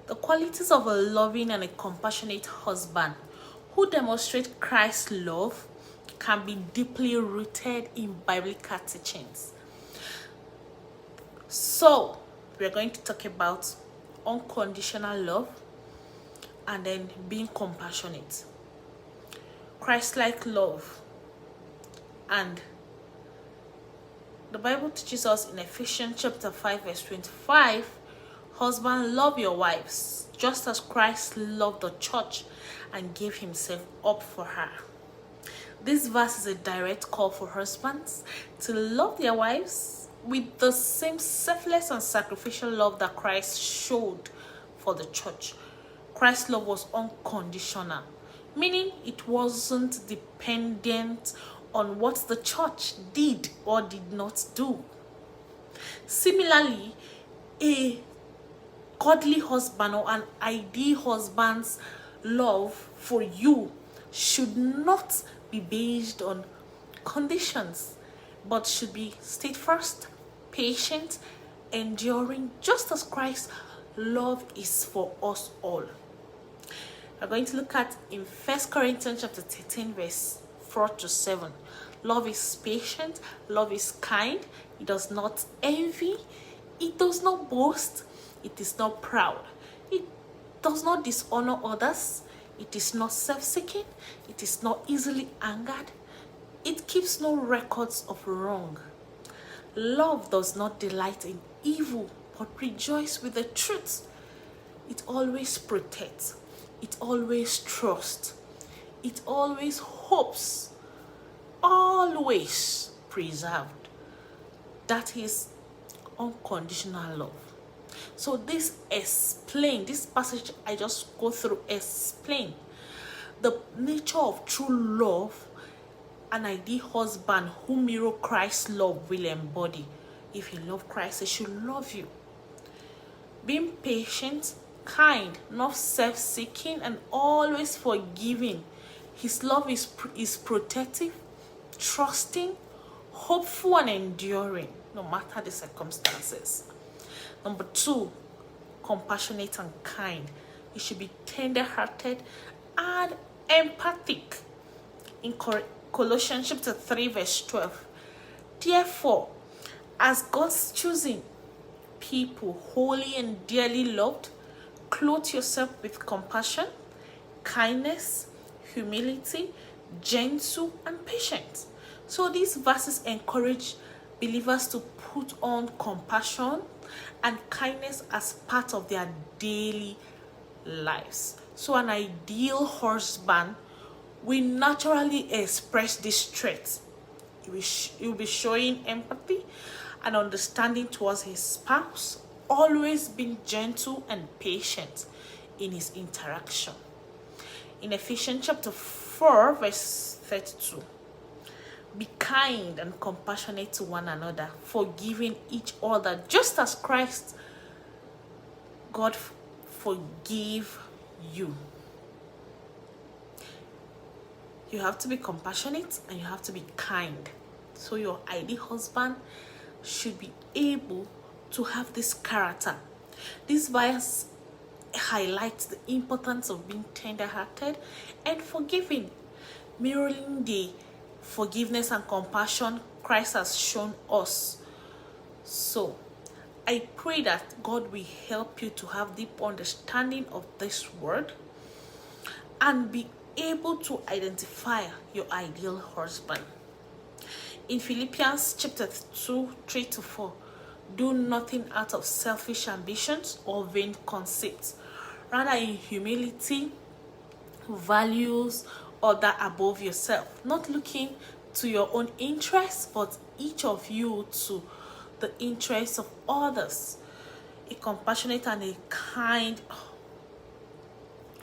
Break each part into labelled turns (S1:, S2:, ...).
S1: The qualities of a loving and a compassionate husband who demonstrate Christ's love can be deeply rooted in biblical teachings. So, we're going to talk about unconditional love and then being compassionate. Christ-like love. And the Bible teaches us in Ephesians chapter 5 verse 25, husband, love your wives just as Christ loved the church and gave himself up for her. This verse is a direct call for husbands to love their wives with the same selfless and sacrificial love that Christ showed for the church. Christ's love was unconditional, meaning it wasn't dependent on what the church did or did not do. Similarly, a godly husband or an ideal husband's love for you should not be based on conditions, but should be steadfast, patient, enduring, just as Christ's love is for us all. We're going to look at in 1 Corinthians chapter 13 verse 4 to 7. Love is patient, love is kind, it does not envy, it does not boast, it is not proud, it does not dishonor others, it is not self-seeking, it is not easily angered, it keeps no records of wrong. Love does not delight in evil, but rejoices with the truth. It always protects, it always trusts, it always hopes, always preserved. That is unconditional love. So this passage I just go through explain the nature of true love an ideal husband who mirror Christ's love will embody. If you love Christ, he should love you. Being patient, kind, not self-seeking, and always forgiving. His love is protective, trusting, hopeful, and enduring, no matter the circumstances. Number 2, compassionate and kind. He should be tender-hearted and empathic. In Colossians chapter 3 verse 12, therefore, as God's choosing people, holy and dearly loved, clothe yourself with compassion, kindness, humility, gentle, and patience. So these verses encourage believers to put on compassion and kindness as part of their daily lives. So an ideal husband will naturally express these traits. He will be showing empathy and understanding towards his spouse, always being gentle and patient in his interaction. In Ephesians chapter 4 verse 32, be kind and compassionate to one another, forgiving each other, just as Christ, God, forgive you. You have to be compassionate and you have to be kind. So your ideal husband should be able to have this character. This verse highlights the importance of being tender-hearted and forgiving, mirroring the forgiveness and compassion Christ has shown us. So I pray that God will help you to have deep understanding of this word and be able to identify your ideal husband. In Philippians chapter 2, 3 to 4, do nothing out of selfish ambitions or vain conceits. Rather, in humility, values other above yourself, not looking to your own interests, but each of you to the interests of others. A compassionate and a kind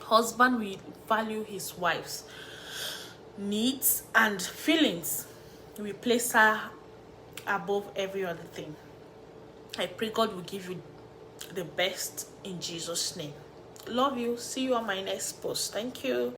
S1: husband will value his wife's needs and feelings. He will place her above every other thing. I pray God will give you the best in Jesus' name. Love you. See you on my next post. Thank you.